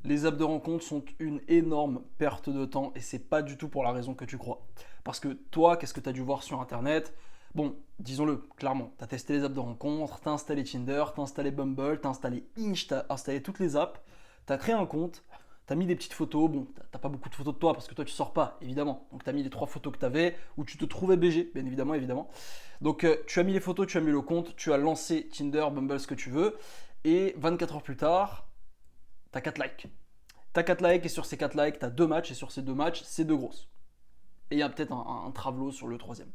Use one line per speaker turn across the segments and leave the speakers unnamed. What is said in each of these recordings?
Les apps de rencontre sont une énorme perte de temps et c'est pas du tout pour la raison que tu crois. Parce que toi, qu'est-ce que tu as dû voir sur internet? Bon, disons-le, clairement, tu as testé les apps de rencontre, tu as installé Tinder, tu as installé Bumble, tu as installé Hinge, tu as installé toutes les apps, tu as créé un compte, tu as mis des petites photos. Bon, t'as pas beaucoup de photos de toi parce que toi tu sors pas, évidemment. Donc tu as mis les trois photos que tu avais où tu te trouvais BG, bien évidemment, évidemment. Donc tu as mis les photos, tu as mis le compte, tu as lancé Tinder, Bumble, ce que tu veux. Et 24 heures plus tard, tu as 4 likes. T'as 4 likes et sur ces 4 likes, t'as 2 matchs et sur ces 2 matchs, c'est 2 grosses. Et il y a peut-être un travelot sur le troisième.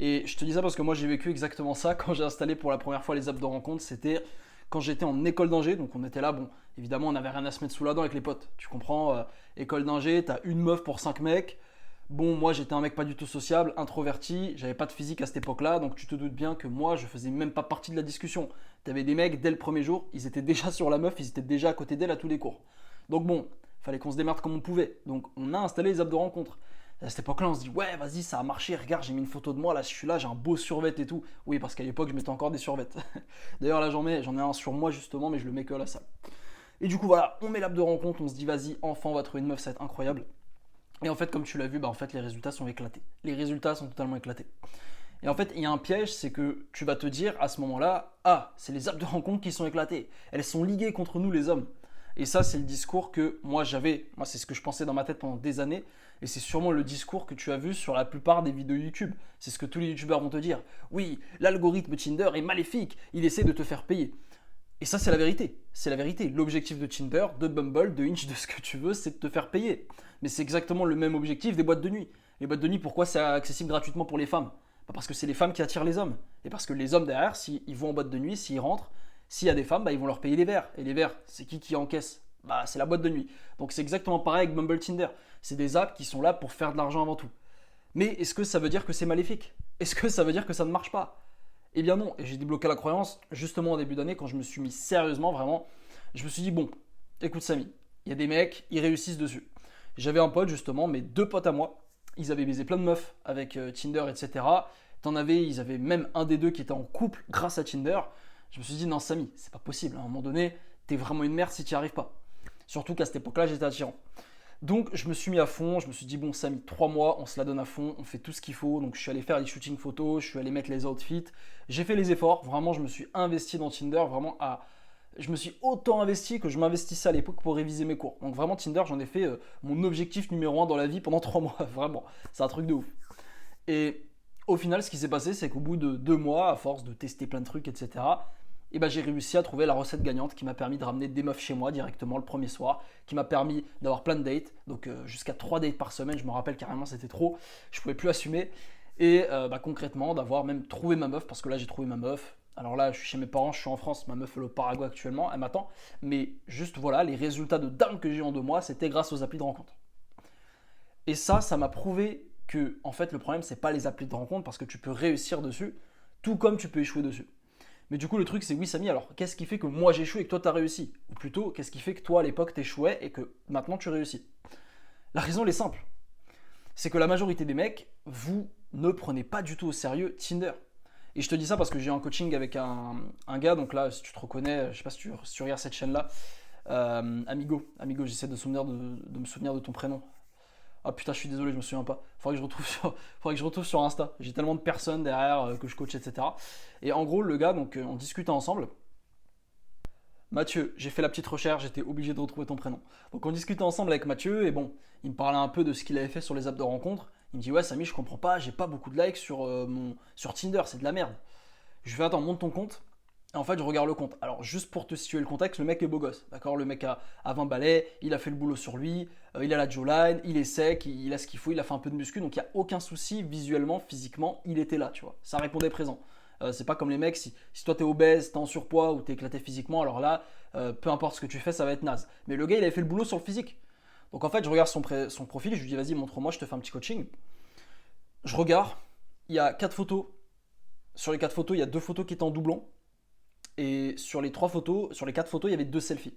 Et je te dis ça parce que moi j'ai vécu exactement ça quand j'ai installé pour la première fois les apps de rencontre. C'était quand j'étais en école d'ingé. Donc on était là, bon, évidemment on n'avait rien à se mettre sous la dent avec les potes. Tu comprends, école d'ingé, t'as une meuf pour 5 mecs. Bon, moi j'étais un mec pas du tout sociable, introverti, j'avais pas de physique à cette époque-là, donc tu te doutes bien que moi je faisais même pas partie de la discussion. T'avais des mecs, dès le premier jour, ils étaient déjà sur la meuf, ils étaient déjà à côté d'elle à tous les cours. Donc bon, fallait qu'on se démerde comme on pouvait. Donc on a installé les apps de rencontre. À cette époque-là, on se dit ouais, vas-y, ça a marché. Regarde, j'ai mis une photo de moi là, je suis là, j'ai un beau survêt et tout. Oui, parce qu'à l'époque, je mettais encore des survêtements. D'ailleurs, là, j'en ai un sur moi justement, mais je le mets que à la salle. Et du coup, voilà, on met l'app de rencontre, on se dit vas-y, enfin, on va trouver une meuf, ça va être incroyable. Et en fait, comme tu l'as vu, bah en fait, les résultats sont éclatés. Les résultats sont totalement éclatés. Et en fait, il y a un piège, c'est que tu vas te dire à ce moment-là, ah, c'est les apps de rencontre qui sont éclatées. Elles sont liguées contre nous, les hommes. Et ça, c'est le discours que moi j'avais. Moi, c'est ce que je pensais dans ma tête pendant des années. Et c'est sûrement le discours que tu as vu sur la plupart des vidéos YouTube. C'est ce que tous les YouTubeurs vont te dire. Oui, l'algorithme Tinder est maléfique. Il essaie de te faire payer. Et ça, c'est la vérité. C'est la vérité. L'objectif de Tinder, de Bumble, de Hinge, de ce que tu veux, c'est de te faire payer. Mais c'est exactement le même objectif des boîtes de nuit. Les boîtes de nuit, pourquoi c'est accessible gratuitement pour les femmes? Bah parce que c'est les femmes qui attirent les hommes. Et parce que les hommes derrière, s'ils vont en boîte de nuit, s'ils rentrent, s'il y a des femmes, bah, ils vont leur payer les verres. Et les verres, c'est qui encaisse? Bah, c'est la boîte de nuit. Donc c'est exactement pareil avec Bumble Tinder. C'est des apps qui sont là pour faire de l'argent avant tout. Mais est-ce que ça veut dire que c'est maléfique? Est-ce que ça veut dire que ça ne marche pas? Eh bien non, et j'ai débloqué la croyance justement en début d'année quand je me suis mis sérieusement vraiment. Je me suis dit bon, écoute Samy, il y a des mecs, ils réussissent dessus. J'avais un pote justement, mes deux potes à moi, ils avaient baisé plein de meufs avec Tinder, etc. Ils avaient même un des deux qui était en couple grâce à Tinder. Je me suis dit non Samy, c'est pas possible, à un moment donné, t'es vraiment une merde si tu n'y arrives pas. Surtout qu'à cette époque-là, j'étais attirant. Donc je me suis mis à fond, je me suis dit bon Samy, 3 mois, on se la donne à fond, on fait tout ce qu'il faut. Donc je suis allé faire les shootings photos, je suis allé mettre les outfits, j'ai fait les efforts, vraiment je me suis investi dans Tinder, je me suis autant investi que je m'investissais à l'époque pour réviser mes cours. Donc vraiment Tinder, j'en ai fait mon objectif numéro 1 dans la vie pendant 3 mois, vraiment, c'est un truc de ouf. Et au final, ce qui s'est passé, c'est qu'au bout de 2 mois, à force de tester plein de trucs, etc., et ben j'ai réussi à trouver la recette gagnante qui m'a permis de ramener des meufs chez moi directement le premier soir, qui m'a permis d'avoir plein de dates, donc jusqu'à 3 dates par semaine, je me rappelle carrément, c'était trop, je pouvais plus assumer, et concrètement d'avoir même trouvé ma meuf, parce que là j'ai trouvé ma meuf. Alors là, je suis chez mes parents, je suis en France, ma meuf est au Paraguay actuellement, elle m'attend, mais juste voilà, les résultats de dingue que j'ai eu en 2 mois, c'était grâce aux applis de rencontre. Et ça m'a prouvé que en fait le problème c'est pas les applis de rencontre parce que tu peux réussir dessus, tout comme tu peux échouer dessus. Mais du coup, le truc, c'est oui, Samy, alors qu'est-ce qui fait que moi j'ai échoué et que toi t'as réussi? Ou plutôt, qu'est-ce qui fait que toi à l'époque t'échouais et que maintenant tu réussis? La raison, elle est simple. C'est que la majorité des mecs, vous ne prenez pas du tout au sérieux Tinder. Et je te dis ça parce que j'ai eu un coaching avec un gars, donc là, si tu te reconnais, je sais pas si tu regardes cette chaîne-là, Amigo, j'essaie de me souvenir de ton prénom. Ah putain, je suis désolé, je me souviens pas. Faudrait que je retrouve sur Insta. J'ai tellement de personnes derrière que je coach, etc. Et en gros, le gars, donc on discutait ensemble. Mathieu, j'ai fait la petite recherche, j'étais obligé de retrouver ton prénom. Donc on discutait ensemble avec Mathieu et bon, il me parlait un peu de ce qu'il avait fait sur les apps de rencontre. Il me dit ouais Samy, je comprends pas, j'ai pas beaucoup de likes sur Tinder, c'est de la merde. Je fais attends, monte ton compte. Et en fait, je regarde le compte. Alors, juste pour te situer le contexte, le mec est beau gosse. D'accord. Le mec a 20 balais, il a fait le boulot sur lui, il a la jawline, il est sec, il a ce qu'il faut, il a fait un peu de muscu, donc il n'y a aucun souci visuellement, physiquement, il était là, tu vois. Ça répondait présent. C'est pas comme les mecs, si toi t'es obèse, t'es en surpoids ou t'es éclaté physiquement, alors là, peu importe ce que tu fais, ça va être naze. Mais le gars, il avait fait le boulot sur le physique. Donc en fait, je regarde son profil, je lui dis vas-y, montre-moi, je te fais un petit coaching. Je regarde, il y a 4 photos. Sur les 4 photos, il y a 2 photos qui étaient en doublon. Et sur les 3 photos, sur les 4 photos, il y avait 2 selfies.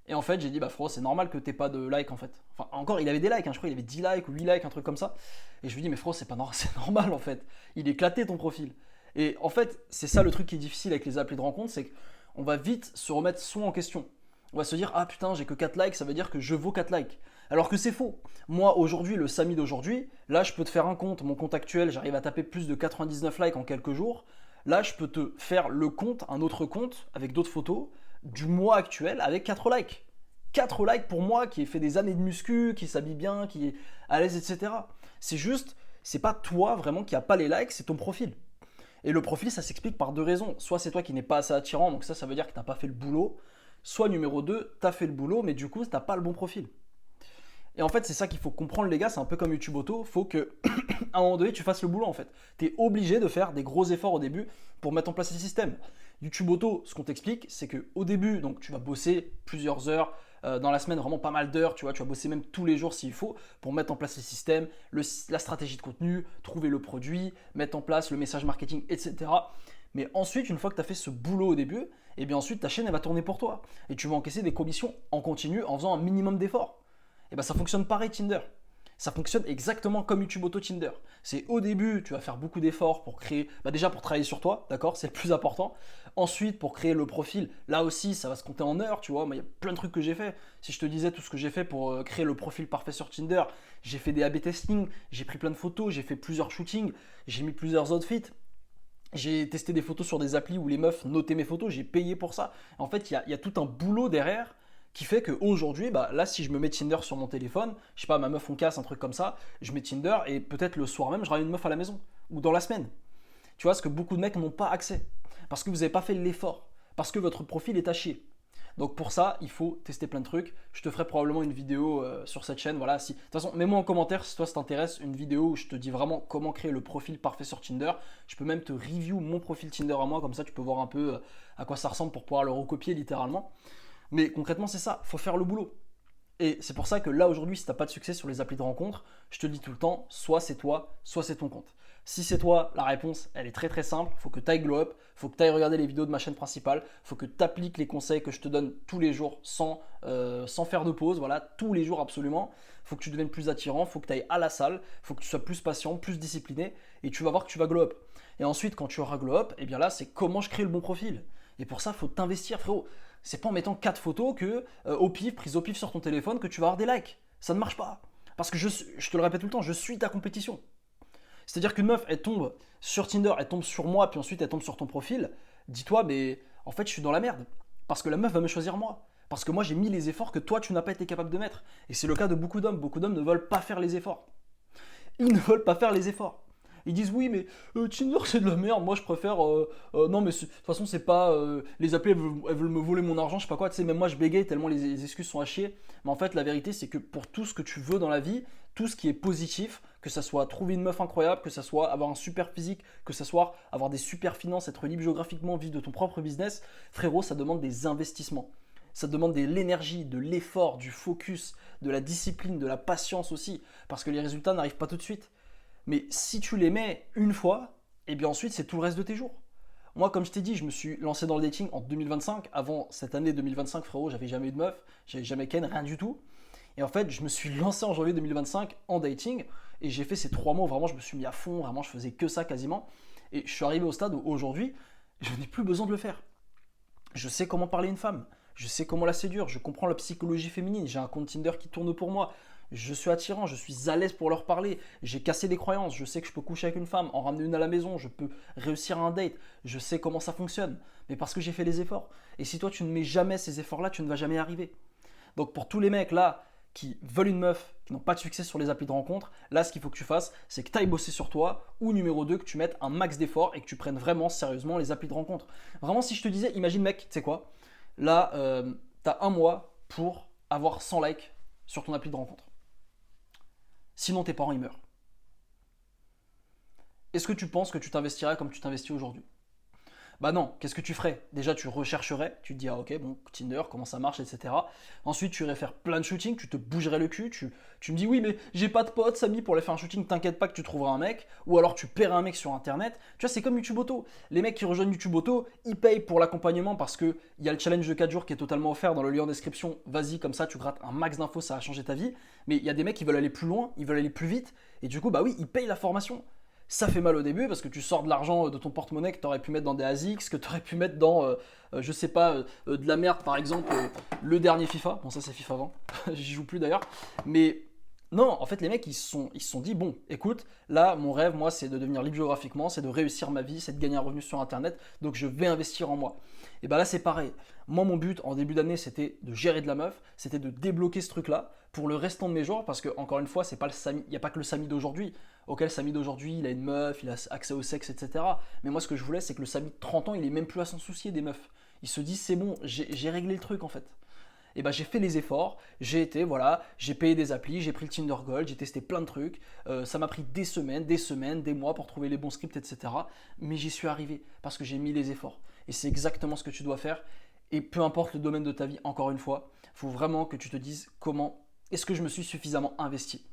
Et en fait, j'ai dit, bah frérot, c'est normal que t'aies pas de like en fait. Enfin, encore, il avait des likes, hein, je crois, il avait 10 likes ou 8 likes, un truc comme ça. Et je lui dis, mais frérot, c'est pas normal, c'est normal en fait. Il est éclaté ton profil. Et en fait, c'est ça le truc qui est difficile avec les applis de rencontre, c'est qu'on va vite se remettre soi en question. On va se dire, ah putain, j'ai que 4 likes, ça veut dire que je vaux 4 likes. Alors que c'est faux. Moi, aujourd'hui, le Samy d'aujourd'hui, là, je peux te faire un compte. Mon compte actuel, j'arrive à taper plus de 99 likes en quelques jours. Là, je peux te faire le compte, un autre compte, avec d'autres photos, du mois actuel avec 4 likes. 4 likes pour moi qui ai fait des années de muscu, qui s'habille bien, qui est à l'aise, etc. C'est juste, c'est pas toi vraiment qui a pas les likes, c'est ton profil. Et le profil, ça s'explique par deux raisons. Soit c'est toi qui n'es pas assez attirant, donc ça veut dire que tu n'as pas fait le boulot. Soit numéro 2, tu as fait le boulot, mais du coup, tu n'as pas le bon profil. Et en fait, c'est ça qu'il faut comprendre, les gars. C'est un peu comme YouTube Auto. Faut que, à un moment donné, tu fasses le boulot, en fait. Tu es obligé de faire des gros efforts au début pour mettre en place les systèmes. YouTube Auto, ce qu'on t'explique, c'est qu'au début, donc, tu vas bosser plusieurs heures dans la semaine, vraiment pas mal d'heures. Tu vas bosser même tous les jours s'il faut pour mettre en place les systèmes, la stratégie de contenu, trouver le produit, mettre en place le message marketing, etc. Mais ensuite, une fois que tu as fait ce boulot au début, et bien ensuite ta chaîne elle va tourner pour toi. Et tu vas encaisser des commissions en continu en faisant un minimum d'efforts. Et bien ça fonctionne pareil Tinder. Ça fonctionne exactement comme YouTube Auto Tinder. C'est au début, tu vas faire beaucoup d'efforts pour créer, déjà pour travailler sur toi, d'accord, c'est le plus important. Ensuite, pour créer le profil, là aussi, ça va se compter en heures, tu vois. Moi, il y a plein de trucs que j'ai fait. Si je te disais tout ce que j'ai fait pour créer le profil parfait sur Tinder, j'ai fait des A/B testing, j'ai pris plein de photos, j'ai fait plusieurs shootings, j'ai mis plusieurs outfits. J'ai testé des photos sur des applis où les meufs notaient mes photos, j'ai payé pour ça. En fait, il y a tout un boulot derrière qui fait qu'aujourd'hui, là, si je me mets Tinder sur mon téléphone, je sais pas, ma meuf on casse, un truc comme ça, je mets Tinder et peut-être le soir même, je ramène une meuf à la maison ou dans la semaine. Tu vois, ce que beaucoup de mecs n'ont pas accès parce que vous n'avez pas fait l'effort, parce que votre profil est à chier. Donc pour ça, il faut tester plein de trucs. Je te ferai probablement une vidéo sur cette chaîne. Voilà, si... De toute façon, mets-moi en commentaire si toi ça t'intéresse, une vidéo où je te dis vraiment comment créer le profil parfait sur Tinder. Je peux même te review mon profil Tinder à moi, comme ça tu peux voir un peu à quoi ça ressemble pour pouvoir le recopier littéralement. Mais concrètement, c'est ça, il faut faire le boulot. Et c'est pour ça que là aujourd'hui, si tu n'as pas de succès sur les applis de rencontre, je te le dis tout le temps, soit c'est toi, soit c'est ton compte. Si c'est toi, la réponse, elle est très très simple. Il faut que tu ailles glow up, il faut que tu ailles regarder les vidéos de ma chaîne principale, il faut que tu appliques les conseils que je te donne tous les jours sans faire de pause, voilà, tous les jours absolument. Il faut que tu deviennes plus attirant, il faut que tu ailles à la salle, il faut que tu sois plus patient, plus discipliné et tu vas voir que tu vas glow up. Et ensuite, quand tu auras glow up, et bien là, c'est comment je crée le bon profil. Et pour ça, il faut t'investir, frérot. C'est pas en mettant 4 photos que, prises au pif sur ton téléphone, que tu vas avoir des likes. Ça ne marche pas. Parce que je te le répète tout le temps, je suis ta compétition. C'est-à-dire qu'une meuf, elle tombe sur Tinder, elle tombe sur moi, puis ensuite elle tombe sur ton profil. Dis-toi, mais en fait, je suis dans la merde. Parce que la meuf va me choisir moi. Parce que moi, j'ai mis les efforts que toi, tu n'as pas été capable de mettre. Et c'est le cas de beaucoup d'hommes. Beaucoup d'hommes ne veulent pas faire les efforts. Ils ne veulent pas faire les efforts. Ils disent oui, mais Tinder c'est de la merde. Moi je préfère. Non, mais de toute façon, c'est pas. Les applis elles veulent me voler mon argent, je sais pas quoi. Tu sais, même moi je bégaye tellement les excuses sont à chier. Mais en fait, la vérité, c'est que pour tout ce que tu veux dans la vie, tout ce qui est positif, que ça soit trouver une meuf incroyable, que ça soit avoir un super physique, que ça soit avoir des super finances, être libre géographiquement, vivre de ton propre business, frérot, ça demande des investissements. Ça demande de l'énergie, de l'effort, du focus, de la discipline, de la patience aussi. Parce que les résultats n'arrivent pas tout de suite. Mais si tu les mets une fois, et bien ensuite c'est tout le reste de tes jours. Moi, comme je t'ai dit, je me suis lancé dans le dating en 2025. Avant cette année 2025, frérot, j'avais jamais eu de meuf, j'avais jamais ken, rien du tout. Et en fait, je me suis lancé en janvier 2025 en dating et j'ai fait ces 3 mois où vraiment je me suis mis à fond, vraiment je faisais que ça quasiment. Et je suis arrivé au stade où aujourd'hui, je n'ai plus besoin de le faire. Je sais comment parler à une femme, je sais comment la séduire, je comprends la psychologie féminine, j'ai un compte Tinder qui tourne pour moi. Je suis attirant, je suis à l'aise pour leur parler, j'ai cassé des croyances, je sais que je peux coucher avec une femme, en ramener une à la maison, je peux réussir un date, je sais comment ça fonctionne, mais parce que j'ai fait les efforts. Et si toi tu ne mets jamais ces efforts-là, tu ne vas jamais y arriver. Donc pour tous les mecs là qui veulent une meuf, qui n'ont pas de succès sur les applis de rencontre, là ce qu'il faut que tu fasses, c'est que tu ailles bosser sur toi, ou numéro 2, que tu mettes un max d'efforts et que tu prennes vraiment sérieusement les applis de rencontre. Vraiment si je te disais, imagine mec, tu sais quoi, là tu as un mois pour avoir 100 likes sur ton appli de rencontre. Sinon, tes parents, ils meurent. Est-ce que tu penses que tu t'investirais comme tu t'investis aujourd'hui? Bah non, qu'est-ce que tu ferais? Déjà, tu rechercherais, tu te dis, ah ok, bon, Tinder, comment ça marche, etc. Ensuite, tu irais faire plein de shootings, tu te bougerais le cul, tu me dis, oui, mais j'ai pas de potes, Samy, pour aller faire un shooting, t'inquiète pas que tu trouveras un mec, ou alors tu paieras un mec sur internet. Tu vois, c'est comme YouTube Auto. Les mecs qui rejoignent YouTube Auto, ils payent pour l'accompagnement parce qu'il y a le challenge de 4 jours qui est totalement offert dans le lien en description. Vas-y, comme ça, tu grattes un max d'infos, ça va changer ta vie. Mais il y a des mecs qui veulent aller plus loin, ils veulent aller plus vite, et du coup, bah oui, ils payent la formation. Ça fait mal au début parce que tu sors de l'argent de ton porte-monnaie que tu aurais pu mettre dans des ASICS, que tu aurais pu mettre dans, je sais pas, de la merde par exemple, le dernier FIFA. Bon, ça c'est FIFA 20, j'y joue plus d'ailleurs. Mais non, en fait, les mecs ils se sont dit, bon, écoute, là, mon rêve, moi, c'est de devenir libre géographiquement, c'est de réussir ma vie, c'est de gagner un revenu sur Internet, donc je vais investir en moi. Et ben là, c'est pareil. Moi, mon but en début d'année, c'était de gérer de la meuf, c'était de débloquer ce truc-là pour le restant de mes jours, parce que encore une fois, c'est pas le Samy, il n'y a pas que le Samy d'aujourd'hui. Ok, le Samy d'aujourd'hui, il a une meuf, il a accès au sexe, etc. Mais moi, ce que je voulais, c'est que le Samy de 30 ans, il est même plus à s'en soucier des meufs. Il se dit, c'est bon, j'ai réglé le truc en fait. Et ben j'ai fait les efforts, j'ai été, voilà, j'ai payé des applis, j'ai pris le Tinder Gold, j'ai testé plein de trucs, ça m'a pris des semaines, des mois pour trouver les bons scripts, etc. Mais j'y suis arrivé parce que j'ai mis les efforts. Et c'est exactement ce que tu dois faire. Et peu importe le domaine de ta vie, encore une fois, il faut vraiment que tu te dises comment est-ce que je me suis suffisamment investi.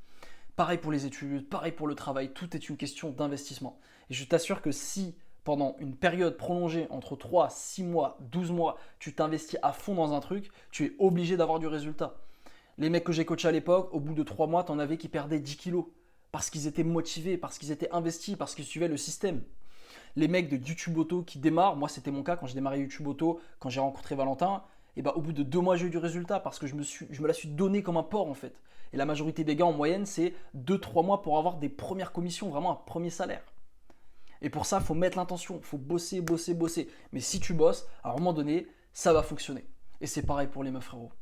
Pareil pour les études, pareil pour le travail, tout est une question d'investissement. Et je t'assure que si pendant une période prolongée entre 3, 6 mois, 12 mois, tu t'investis à fond dans un truc, tu es obligé d'avoir du résultat. Les mecs que j'ai coachés à l'époque, au bout de 3 mois, t'en avais qui perdaient 10 kilos. Parce qu'ils étaient motivés, parce qu'ils étaient investis, parce qu'ils suivaient le système. Les mecs de YouTube Auto qui démarrent, moi c'était mon cas quand j'ai démarré YouTube Auto, quand j'ai rencontré Valentin, et bah, au bout de 2 mois j'ai eu du résultat parce que je me la suis donné comme un porc en fait. Et la majorité des gars en moyenne c'est 2-3 mois pour avoir des premières commissions, vraiment un premier salaire. Et pour ça, il faut mettre l'intention, il faut bosser, bosser, bosser. Mais si tu bosses, à un moment donné, ça va fonctionner. Et c'est pareil pour les meufs, frérot.